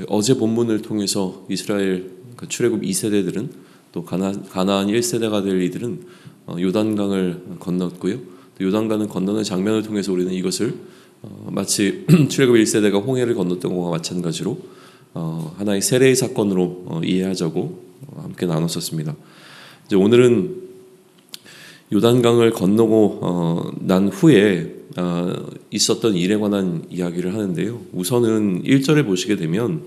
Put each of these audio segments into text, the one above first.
어제 본문을 통해서 이스라엘 출애굽 2세대들은 또 가나안 1세대가 될 이들은 요단강을 건넜고요. 또 요단강을 건너는 장면을 통해서 우리는 이것을 마치 출애굽 1세대가 홍해를 건넜던 것과 마찬가지로 하나의 세례의 사건으로 이해하자고 함께 나눴었습니다. 이제 오늘은 요단강을 건너고 난 후에 있었던 일에 관한 이야기를 하는데요. 우선은 1절에 보시게 되면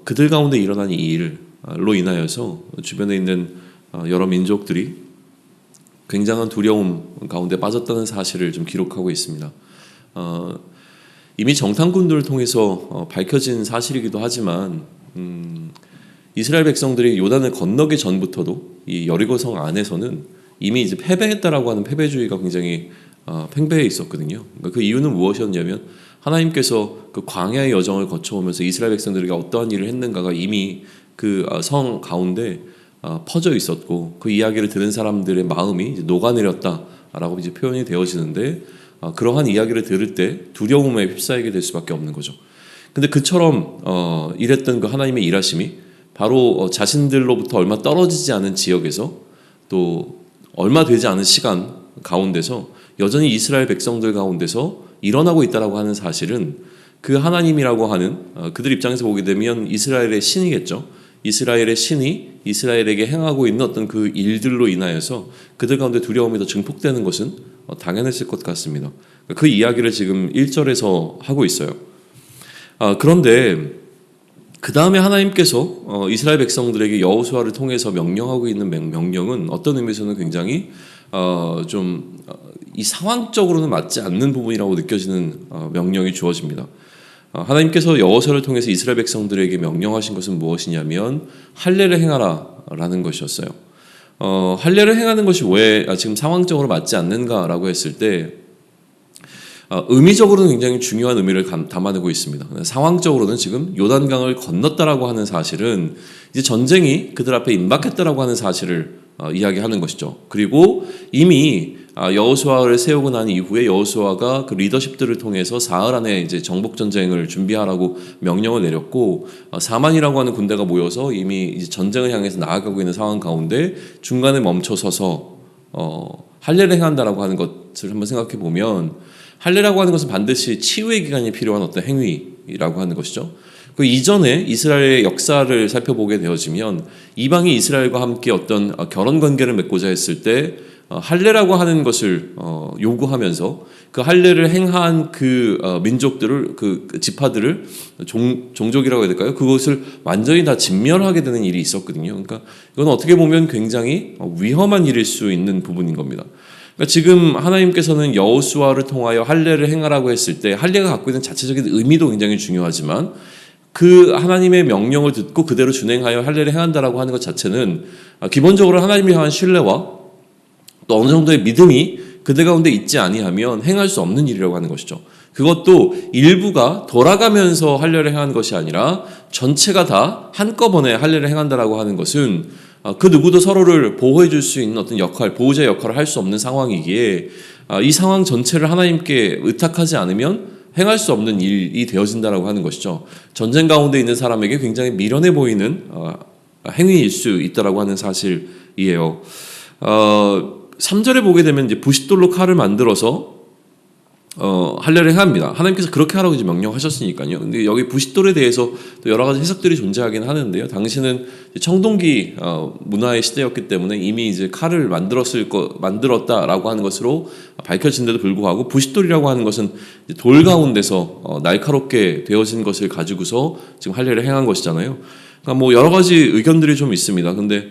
그들 가운데 일어난 이 일로 인하여서 주변에 있는 여러 민족들이 굉장한 두려움 가운데 빠졌다는 사실을 좀 기록하고 있습니다. 이미 정탐꾼들을 통해서 밝혀진 사실이기도 하지만 이스라엘 백성들이 요단을 건너기 전부터도 이 여리고성 안에서는 이미 이제 패배했다라고 하는 패배주의가 굉장히 팽배해 있었거든요. 그러니까 그 이유는 무엇이었냐면 하나님께서 그 광야의 여정을 거쳐오면서 이스라엘 백성들에게 어떠한 일을 했는가가 이미 그 성 가운데 퍼져 있었고 그 이야기를 들은 사람들의 마음이 이제 녹아내렸다라고 이제 표현이 되어지는데 그러한 이야기를 들을 때 두려움에 휩싸이게 될 수밖에 없는 거죠. 근데 그처럼 이랬던 그 하나님의 일하심이 바로 자신들로부터 얼마 떨어지지 않은 지역에서 또 얼마 되지 않은 시간 가운데서 여전히 이스라엘 백성들 가운데서 일어나고 있다라고 하는 사실은 그 하나님이라고 하는 그들 입장에서 보게 되면 이스라엘의 신이겠죠. 이스라엘의 신이 이스라엘에게 행하고 있는 어떤 그 일들로 인하여서 그들 가운데 두려움이 더 증폭되는 것은 당연했을 것 같습니다. 그 이야기를 지금 1절에서 하고 있어요. 그런데 그 다음에 하나님께서 이스라엘 백성들에게 여호수아를 통해서 명령하고 있는 명령은 어떤 의미에서는 굉장히 좀 이 상황적으로는 맞지 않는 부분이라고 느껴지는 명령이 주어집니다. 하나님께서 여호수아를 통해서 이스라엘 백성들에게 명령하신 것은 무엇이냐면 할례를 행하라라는 것이었어요. 할례를 행하는 것이 왜 지금 상황적으로 맞지 않는가라고 했을 때 의미적으로는 굉장히 중요한 의미를 담아내고 있습니다. 상황적으로는 지금 요단강을 건넜다라고 하는 사실은 이제 전쟁이 그들 앞에 임박했다라고 하는 사실을 이야기하는 것이죠. 그리고 이미 여호수아를 세우고 난 이후에 여호수아가 그 리더십들을 통해서 사흘 안에 이제 정복 전쟁을 준비하라고 명령을 내렸고 4만이라고 하는 군대가 모여서 이미 이제 전쟁을 향해서 나아가고 있는 상황 가운데 중간에 멈춰서서 할례를 행한다라고 하는 것을 한번 생각해 보면 할례라고 하는 것은 반드시 치유의 기간이 필요한 어떤 행위라고 하는 것이죠. 그 이전에 이스라엘의 역사를 살펴보게 되어지면 이방이 이스라엘과 함께 어떤 결혼 관계를 맺고자 했을 때 할례라고 하는 것을 요구하면서 그 할례를 행한 그 민족들을 그 지파들을 종족이라고 해야 될까요? 그것을 완전히 다 진멸하게 되는 일이 있었거든요. 그러니까 이건 어떻게 보면 굉장히 위험한 일일 수 있는 부분인 겁니다. 그러니까 지금 하나님께서는 여호수아를 통하여 할례를 행하라고 했을 때 할례가 갖고 있는 자체적인 의미도 굉장히 중요하지만 그 하나님의 명령을 듣고 그대로 준행하여 할례를 행한다라고 하는 것 자체는 기본적으로 하나님에 향한 신뢰와 또 어느 정도의 믿음이 그들 가운데 있지 아니하면 행할 수 없는 일이라고 하는 것이죠. 그것도 일부가 돌아가면서 할례를 행하는 것이 아니라 전체가 다 한꺼번에 할례를 행한다라고 하는 것은 그 누구도 서로를 보호해 줄 수 있는 어떤 역할, 보호자 역할을 할 수 없는 상황이기에 이 상황 전체를 하나님께 의탁하지 않으면 행할 수 없는 일이 되어진다라고 하는 것이죠. 전쟁 가운데 있는 사람에게 굉장히 미련해 보이는 행위일 수 있다라고 하는 사실이에요. 3절에 보게 되면 이제 부싯돌로 칼을 만들어서 할례를 해야 합니다. 하나님께서 그렇게 하라고 이제 명령하셨으니까요. 근데 여기 부싯돌에 대해서 또 여러 가지 해석들이 존재하긴 하는데요. 당시는 청동기 문화의 시대였기 때문에 이미 이제 칼을 만들었다라고 하는 것으로 밝혀진데도 불구하고 부싯돌이라고 하는 것은 돌 가운데서 날카롭게 되어진 것을 가지고서 지금 할례를 행한 것이잖아요. 그러니까 뭐 여러 가지 의견들이 좀 있습니다. 근데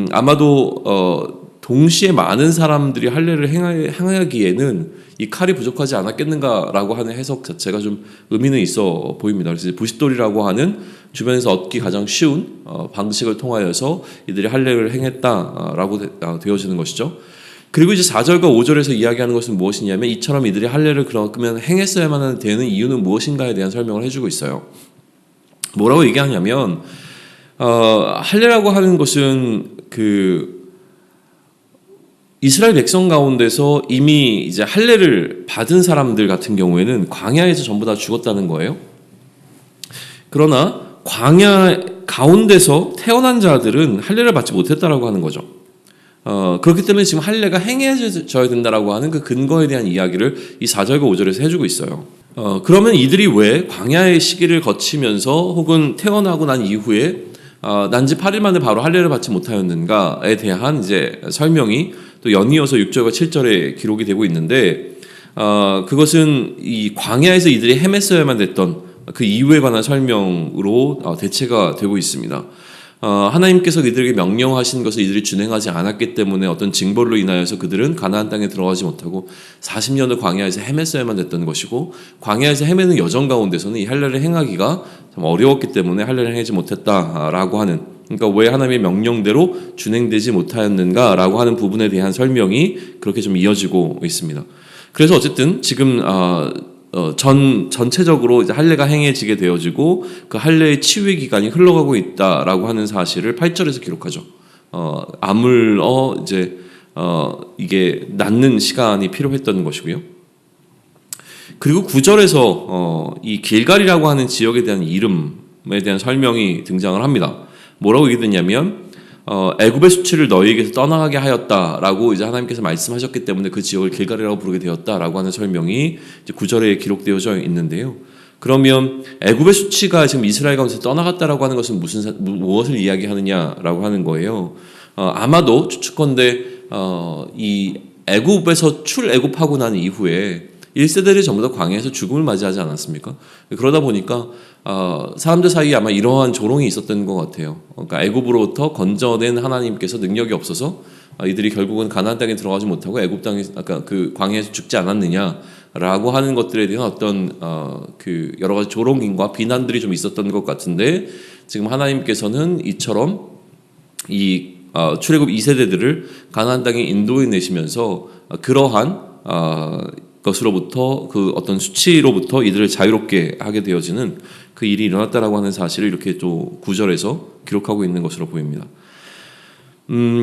아마도 동시에 많은 사람들이 할례를 행하기에는 이 칼이 부족하지 않았겠는가라고 하는 해석 자체가 좀 의미는 있어 보입니다. 그래서 부싯돌이라고 하는 주변에서 얻기 가장 쉬운 방식을 통하여서 이들이 할례를 행했다라고 되어지는 것이죠. 그리고 이제 4절과 5절에서 이야기하는 것은 무엇이냐면 이처럼 이들이 할례를 그러면 행했어야만 되는 이유는 무엇인가에 대한 설명을 해주고 있어요. 뭐라고 얘기하냐면 할례라고 하는 것은 이스라엘 백성 가운데서 이미 이제 할례를 받은 사람들 같은 경우에는 광야에서 전부 다 죽었다는 거예요. 그러나 광야 가운데서 태어난 자들은 할례를 받지 못했다라고 하는 거죠. 그렇기 때문에 지금 할례가 행해져야 된다라고 하는 그 근거에 대한 이야기를 이 4절과 5절에서 해주고 있어요. 그러면 이들이 왜 광야의 시기를 거치면서 혹은 태어나고 난 이후에 난지 8일 만에 바로 할례를 받지 못하였는가에 대한 이제 설명이 또 연이어서 6절과 7절에 기록이 되고 있는데, 그것은 이 광야에서 이들이 헤맸어야만 됐던 그 이유에 관한 설명으로 대체가 되고 있습니다. 하나님께서 그들에게 명령하신 것을 이들이 준행하지 않았기 때문에 어떤 징벌로 인하여서 그들은 가나안 땅에 들어가지 못하고 40년을 광야에서 헤맸어야만 됐던 것이고, 광야에서 헤매는 여정 가운데서는 이 할례를 행하기가 참 어려웠기 때문에 할례를 행하지 못했다라고 하는, 그러니까 왜 하나님의 명령대로 준행되지 못하였는가라고 하는 부분에 대한 설명이 그렇게 좀 이어지고 있습니다. 그래서 어쨌든 지금 전체적으로 이제 할례가 행해지게 되어지고 그 할례의 치유의 기간이 흘러가고 있다라고 하는 사실을 8절에서 기록하죠. 아물러 이제 이게 낫는 시간이 필요했던 것이고요. 그리고 9절에서 이 길갈이라고 하는 지역에 대한 이름에 대한 설명이 등장을 합니다. 뭐라고 얘기했냐면 애굽의 수치를 너희에게서 떠나가게 하였다라고 이제 하나님께서 말씀하셨기 때문에 그 지역을 길갈이라고 부르게 되었다라고 하는 설명이 이제 9절에 기록되어져 있는데요. 그러면 애굽의 수치가 지금 이스라엘 가운데서 떠나갔다라고 하는 것은 무엇을 이야기하느냐라고 하는 거예요. 아마도 추측컨대 이 애굽에서 출애굽하고 난 이후에 1세대들이 전부 다 광야에서 죽음을 맞이하지 않았습니까? 그러다 보니까 사람들 사이에 아마 이러한 조롱이 있었던 것 같아요. 그러니까 애굽으로부터 건져낸 하나님께서 능력이 없어서 이들이 결국은 가나안 땅에 들어가지 못하고 애굽 땅에 아까 그 광야에서 죽지 않았느냐라고 하는 것들에 대한 어떤 그 여러 가지 조롱인과 비난들이 좀 있었던 것 같은데, 지금 하나님께서는 이처럼 이 출애굽 2세대들을 가나안 땅에 인도해 내시면서 그러한 것으로부터 그 어떤 수치로부터 이들을 자유롭게 하게 되어지는 그 일이 일어났다라고 하는 사실을 이렇게 또 9절에서 기록하고 있는 것으로 보입니다.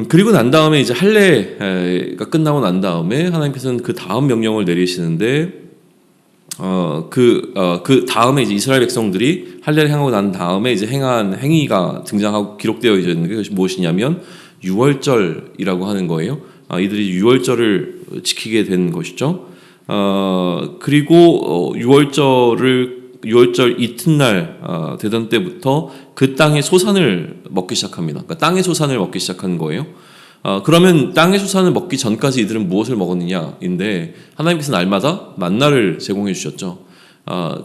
그리고 난 다음에 이제 할례가 끝나고 난 다음에 하나님께서는 그 다음 명령을 내리시는데, 그 다음에 이제 이스라엘 백성들이 할례를 행하고 난 다음에 이제 행한 행위가 등장하고 기록되어 있는 게 그것이 무엇이냐면 유월절이라고 하는 거예요. 이들이 유월절을 지키게 된 것이죠. 그리고 6월절 이튿날 되던 때부터 그 땅의 소산을 먹기 시작합니다. 그러니까 땅의 소산을 먹기 시작한 거예요. 그러면 땅의 소산을 먹기 전까지 이들은 무엇을 먹었느냐인데, 하나님께서 날마다 만나를 제공해 주셨죠.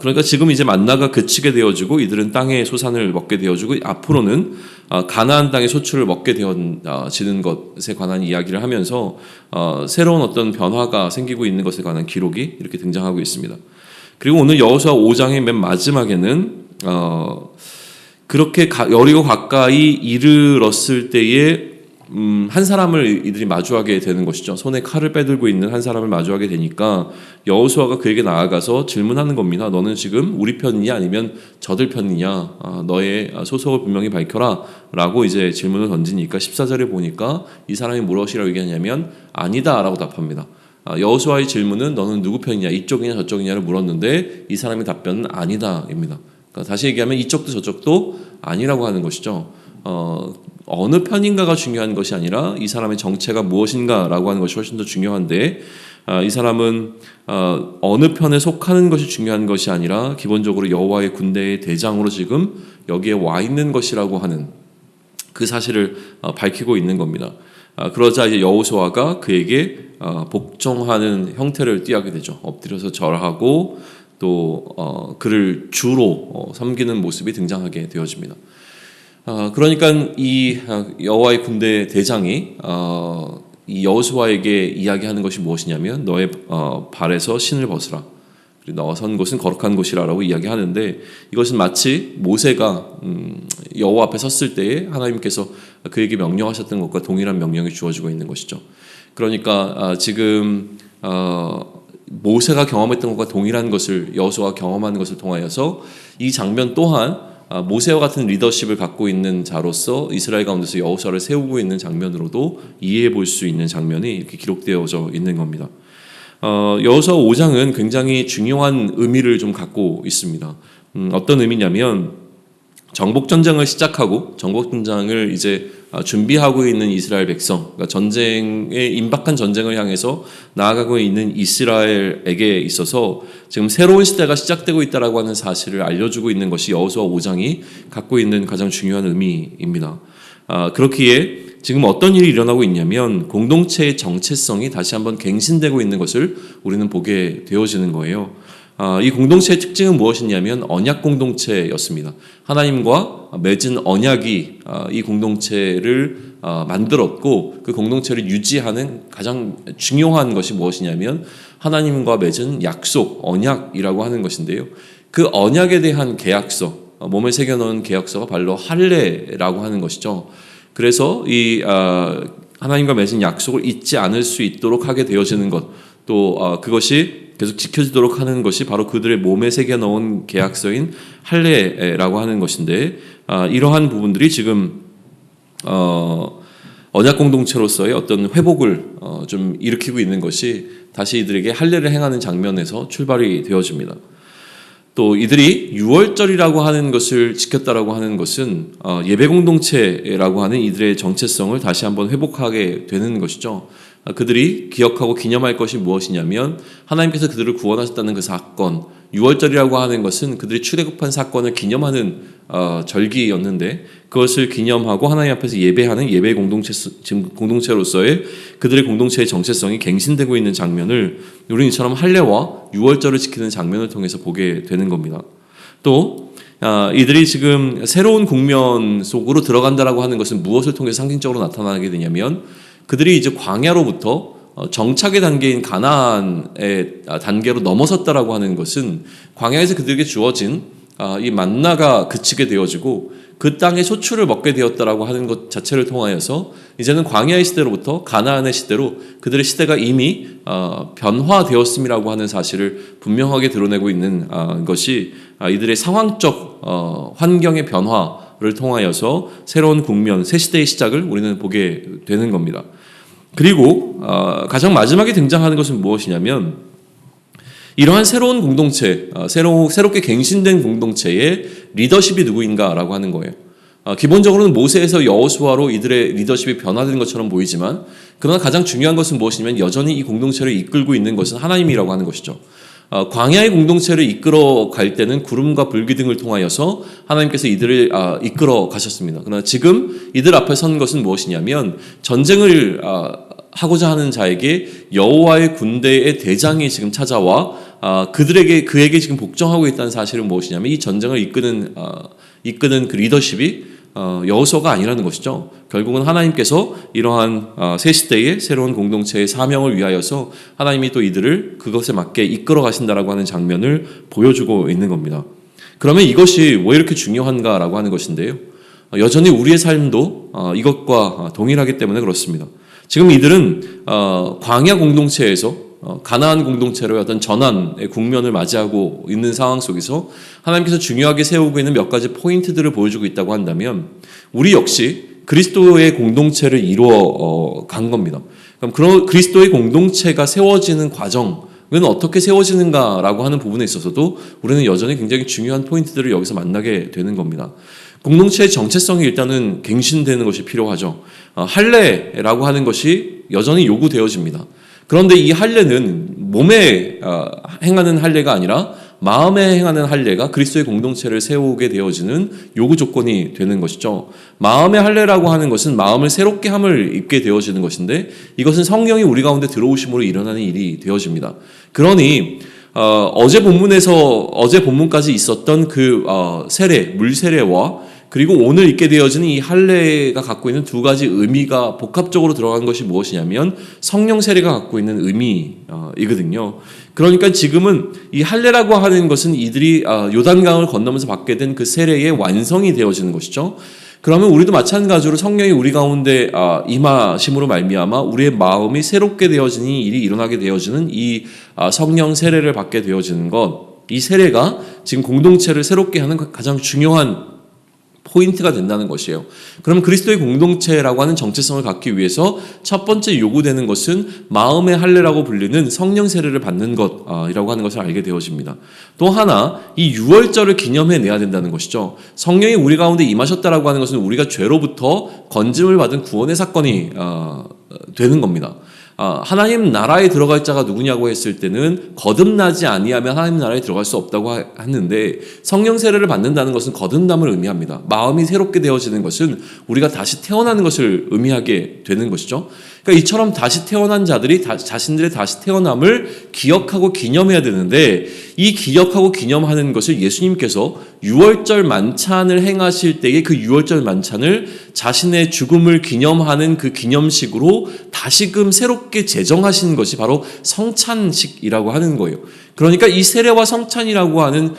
그러니까 지금 이제 만나가 그치게 되어지고 이들은 땅의 소산을 먹게 되어지고 앞으로는 가나안 땅의 소출을 먹게 되어지는 것에 관한 이야기를 하면서 새로운 어떤 변화가 생기고 있는 것에 관한 기록이 이렇게 등장하고 있습니다. 그리고 오늘 여호수아 5장의 맨 마지막에는 그렇게 여리고 가까이 이르렀을 때에 한 사람을 이들이 마주하게 되는 것이죠. 손에 칼을 빼들고 있는 한 사람을 마주하게 되니까 여호수아가 그에게 나아가서 질문하는 겁니다. 너는 지금 우리 편이냐 아니면 저들 편이냐? 너의 소속을 분명히 밝혀라 라고 이제 질문을 던지니까 14절에 보니까 이 사람이 무엇이라고 얘기하냐면 아니다 라고 답합니다. 여호수아의 질문은 너는 누구 편이냐, 이쪽이냐 저쪽이냐를 물었는데 이 사람의 답변은 아니다 입니다. 그러니까 다시 얘기하면 이쪽도 저쪽도 아니라고 하는 것이죠. 어느 편인가가 중요한 것이 아니라 이 사람의 정체가 무엇인가라고 하는 것이 훨씬 더 중요한데, 이 사람은 어느 편에 속하는 것이 중요한 것이 아니라 기본적으로 여호와의 군대의 대장으로 지금 여기에 와 있는 것이라고 하는 그 사실을 밝히고 있는 겁니다. 그러자 이제 여호수아가 그에게 복종하는 형태를 띠하게 되죠. 엎드려서 절하고 또 그를 주로 섬기는 모습이 등장하게 되어집니다. 그러니까 이 여호와의 군대 대장이 이 여호수아에게 이야기하는 것이 무엇이냐면 너의 발에서 신을 벗으라. 그리고 너가 선 곳은 거룩한 곳이라고 이야기하는데, 이것은 마치 모세가 여호와 앞에 섰을 때에 하나님께서 그에게 명령하셨던 것과 동일한 명령이 주어지고 있는 것이죠. 그러니까 지금 모세가 경험했던 것과 동일한 것을 여호수아가 경험하는 것을 통하여서 이 장면 또한 모세와 같은 리더십을 갖고 있는 자로서 이스라엘 가운데서 여호수아를 세우고 있는 장면으로도 이해해 볼 수 있는 장면이 이렇게 기록되어져 있는 겁니다. 여호수아 5장은 굉장히 중요한 의미를 좀 갖고 있습니다. 어떤 의미냐면 정복 전쟁을 시작하고 정복 전쟁을 이제 준비하고 있는 이스라엘 백성, 그러니까 전쟁에 임박한 전쟁을 향해서 나아가고 있는 이스라엘에게 있어서 지금 새로운 시대가 시작되고 있다라고 하는 사실을 알려주고 있는 것이 여호수아 5장이 갖고 있는 가장 중요한 의미입니다. 그렇기에 지금 어떤 일이 일어나고 있냐면 공동체의 정체성이 다시 한번 갱신되고 있는 것을 우리는 보게 되어지는 거예요. 이 공동체의 특징은 무엇이냐면 언약 공동체였습니다. 하나님과 맺은 언약이 이 공동체를 만들었고 그 공동체를 유지하는 가장 중요한 것이 무엇이냐면 하나님과 맺은 약속, 언약이라고 하는 것인데요. 그 언약에 대한 계약서, 몸에 새겨놓은 계약서가 바로 할례라고 하는 것이죠. 그래서 이 하나님과 맺은 약속을 잊지 않을 수 있도록 하게 되어지는 것, 또 그것이 계속 지켜지도록 하는 것이 바로 그들의 몸에 새겨 넣은 계약서인 할례라고 하는 것인데, 이러한 부분들이 지금 언약 공동체로서의 어떤 회복을 좀 일으키고 있는 것이 다시 이들에게 할례를 행하는 장면에서 출발이 되어집니다. 또 이들이 유월절이라고 하는 것을 지켰다라고 하는 것은 예배 공동체라고 하는 이들의 정체성을 다시 한번 회복하게 되는 것이죠. 그들이 기억하고 기념할 것이 무엇이냐면 하나님께서 그들을 구원하셨다는 그 사건, 유월절이라고 하는 것은 그들이 출애굽한 사건을 기념하는 절기였는데 그것을 기념하고 하나님 앞에서 예배하는 예배 공동체로서의 그들의 공동체의 정체성이 갱신되고 있는 장면을 우리는 이처럼 할례와 유월절을 지키는 장면을 통해서 보게 되는 겁니다. 또 이들이 지금 새로운 국면 속으로 들어간다라고 하는 것은 무엇을 통해서 상징적으로 나타나게 되냐면 그들이 이제 광야로부터 정착의 단계인 가나안의 단계로 넘어섰다라고 하는 것은 광야에서 그들에게 주어진 이 만나가 그치게 되어지고 그 땅의 소출을 먹게 되었다라고 하는 것 자체를 통하여서 이제는 광야의 시대로부터 가나안의 시대로 그들의 시대가 이미 변화되었음이라고 하는 사실을 분명하게 드러내고 있는 것이 이들의 상황적 환경의 변화를 통하여서 새로운 국면, 새 시대의 시작을 우리는 보게 되는 겁니다. 그리고 가장 마지막에 등장하는 것은 무엇이냐면 이러한 새로운 공동체, 새롭게 갱신된 공동체의 리더십이 누구인가라고 하는 거예요. 기본적으로는 모세에서 여호수아로 이들의 리더십이 변화된 것처럼 보이지만 그러나 가장 중요한 것은 무엇이냐면 여전히 이 공동체를 이끌고 있는 것은 하나님이라고 하는 것이죠. 광야의 공동체를 이끌어 갈 때는 구름과 불기 등을 통하여서 하나님께서 이들을 이끌어 가셨습니다. 그러나 지금 이들 앞에 선 것은 무엇이냐면 전쟁을 하고자 하는 자에게 여호와의 군대의 대장이 지금 찾아와 그에게 지금 복종하고 있다는 사실은 무엇이냐면 이 전쟁을 이끄는 그 리더십이 여호수아가 아니라는 것이죠. 결국은 하나님께서 이러한 새 시대의 새로운 공동체의 사명을 위하여서 하나님이 또 이들을 그것에 맞게 이끌어 가신다라고 하는 장면을 보여주고 있는 겁니다. 그러면 이것이 왜 이렇게 중요한가라고 하는 것인데요. 여전히 우리의 삶도 이것과 동일하기 때문에 그렇습니다. 지금 이들은 광야 공동체에서 가나안 공동체로의 어떤 전환의 국면을 맞이하고 있는 상황 속에서 하나님께서 중요하게 세우고 있는 몇 가지 포인트들을 보여주고 있다고 한다면 우리 역시 그리스도의 공동체를 이루어 간 겁니다. 그럼 그리스도의 공동체가 세워지는 과정은 어떻게 세워지는가라고 하는 부분에 있어서도 우리는 여전히 굉장히 중요한 포인트들을 여기서 만나게 되는 겁니다. 공동체의 정체성이 일단은 갱신되는 것이 필요하죠. 할례라고 하는 것이 여전히 요구되어집니다. 그런데 이 할례는 몸에 행하는 할례가 아니라 마음에 행하는 할례가 그리스도의 공동체를 세우게 되어지는 요구 조건이 되는 것이죠. 마음의 할례라고 하는 것은 마음을 새롭게 함을 입게 되어지는 것인데 이것은 성령이 우리 가운데 들어오심으로 일어나는 일이 되어집니다. 그러니 어제 본문까지 있었던 그 세례, 물 세례와 그리고 오늘 있게 되어지는 이 할례가 갖고 있는 두 가지 의미가 복합적으로 들어간 것이 무엇이냐면 성령 세례가 갖고 있는 의미이거든요. 그러니까 지금은 이 할례라고 하는 것은 이들이 요단강을 건너면서 받게 된 그 세례의 완성이 되어지는 것이죠. 그러면 우리도 마찬가지로 성령이 우리 가운데 임하심으로 말미암아 우리의 마음이 새롭게 되어지는 일이 일어나게 되어지는 이 성령 세례를 받게 되어지는 것, 이 세례가 지금 공동체를 새롭게 하는 가장 중요한 포인트가 된다는 것이에요. 그럼 그리스도의 공동체라고 하는 정체성을 갖기 위해서 첫 번째 요구되는 것은 마음의 할례라고 불리는 성령 세례를 받는 것이라고 하는 것을 알게 되어집니다. 또 하나 이 유월절을 기념해내야 된다는 것이죠. 성령이 우리 가운데 임하셨다라고 하는 것은 우리가 죄로부터 건짐을 받은 구원의 사건이 되는 겁니다. 하나님 나라에 들어갈 자가 누구냐고 했을 때는 거듭나지 아니하면 하나님 나라에 들어갈 수 없다고 하는데, 성령 세례를 받는다는 것은 거듭남을 의미합니다. 마음이 새롭게 되어지는 것은 우리가 다시 태어나는 것을 의미하게 되는 것이죠. 그러니까 이처럼 다시 태어난 자들이 자신들의 다시 태어남을 기억하고 기념해야 되는데, 이 기억하고 기념하는 것을 예수님께서 유월절 만찬을 행하실 때의 그 유월절 만찬을 자신의 죽음을 기념하는 그 기념식으로 다시금 새롭게 제정하신 것이 바로 성찬식이라고 하는 거예요. 그러니까 이 세례와 성찬이라고 하는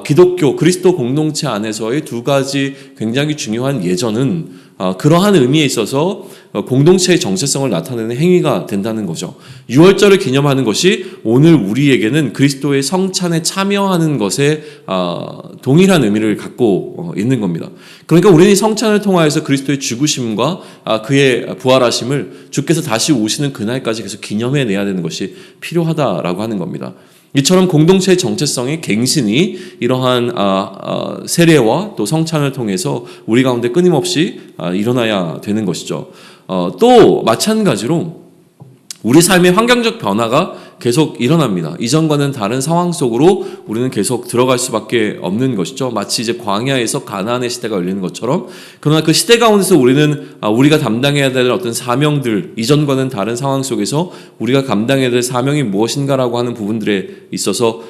기독교 그리스도 공동체 안에서의 두 가지 굉장히 중요한 예전은 그러한 의미에 있어서 공동체의 정체성을 나타내는 행위가 된다는 거죠. 유월절을 기념하는 것이 오늘 우리에게는 그리스도의 성찬에 참여하는 것에 동일한 의미를 갖고 있는 겁니다. 그러니까 우리는 이 성찬을 통하여서 그리스도의 죽으심과 그의 부활하심을 주께서 다시 오시는 그날까지 계속 기념해내야 되는 것이 필요하다라고 하는 겁니다. 이처럼 공동체의 정체성의 갱신이 이러한 세례와 또 성찬을 통해서 우리 가운데 끊임없이 일어나야 되는 것이죠. 또 마찬가지로 우리 삶의 환경적 변화가 계속 일어납니다. 이전과는 다른 상황 속으로 우리는 계속 들어갈 수밖에 없는 것이죠. 마치 이제 광야에서 가나안의 시대가 열리는 것처럼. 그러나 그 시대 가운데서 우리가 담당해야 될 어떤 사명들, 이전과는 다른 상황 속에서 우리가 감당해야 될 사명이 무엇인가라고 하는 부분들에 있어서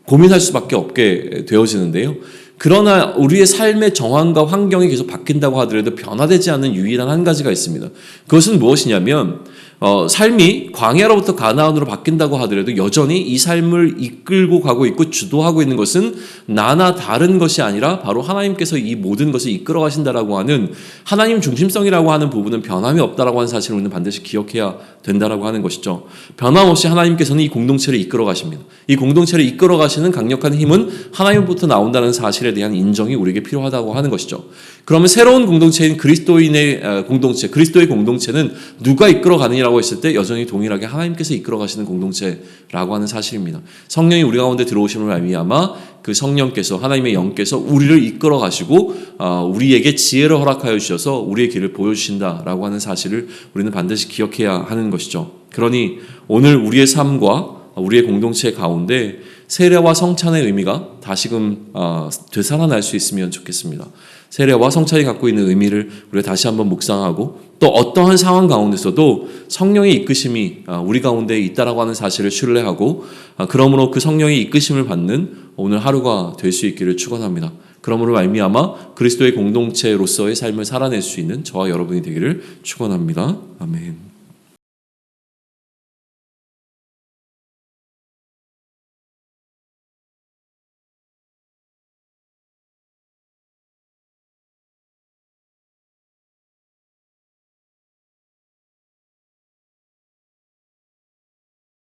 고민할 수밖에 없게 되어지는데요. 그러나 우리의 삶의 정황과 환경이 계속 바뀐다고 하더라도 변화되지 않는 유일한 한 가지가 있습니다. 그것은 무엇이냐면 삶이 광야로부터 가나안으로 바뀐다고 하더라도 여전히 이 삶을 이끌고 가고 있고 주도하고 있는 것은 나나 다른 것이 아니라 바로 하나님께서 이 모든 것을 이끌어 가신다라고 하는 하나님 중심성이라고 하는 부분은 변함이 없다라고 하는 사실을 우리는 반드시 기억해야 된다라고 하는 것이죠. 변함없이 하나님께서는 이 공동체를 이끌어 가십니다. 이 공동체를 이끌어 가시는 강력한 힘은 하나님부터 나온다는 사실에 대한 인정이 우리에게 필요하다고 하는 것이죠. 그러면 새로운 공동체인 그리스도인의 공동체, 그리스도의 공동체는 누가 이끌어 가느냐라고 했을 때 여전히 동일하게 하나님께서 이끌어 가시는 공동체라고 하는 사실입니다. 성령이 우리 가운데 들어오심을 말미암아 그 성령께서, 하나님의 영께서 우리를 이끌어 가시고 우리에게 지혜를 허락하여 주셔서 우리의 길을 보여주신다라고 하는 사실을 우리는 반드시 기억해야 하는 것이죠. 그러니 오늘 우리의 삶과 우리의 공동체 가운데 세례와 성찬의 의미가 다시금 되살아날 수 있으면 좋겠습니다. 세례와 성찬이 갖고 있는 의미를 우리가 다시 한번 묵상하고, 또 어떠한 상황 가운데서도 성령의 이끄심이 우리 가운데 있다라고 하는 사실을 신뢰하고, 그러므로 그 성령의 이끄심을 받는 오늘 하루가 될 수 있기를 축원합니다. 그러므로 말미암아 그리스도의 공동체로서의 삶을 살아낼 수 있는 저와 여러분이 되기를 축원합니다. 아멘.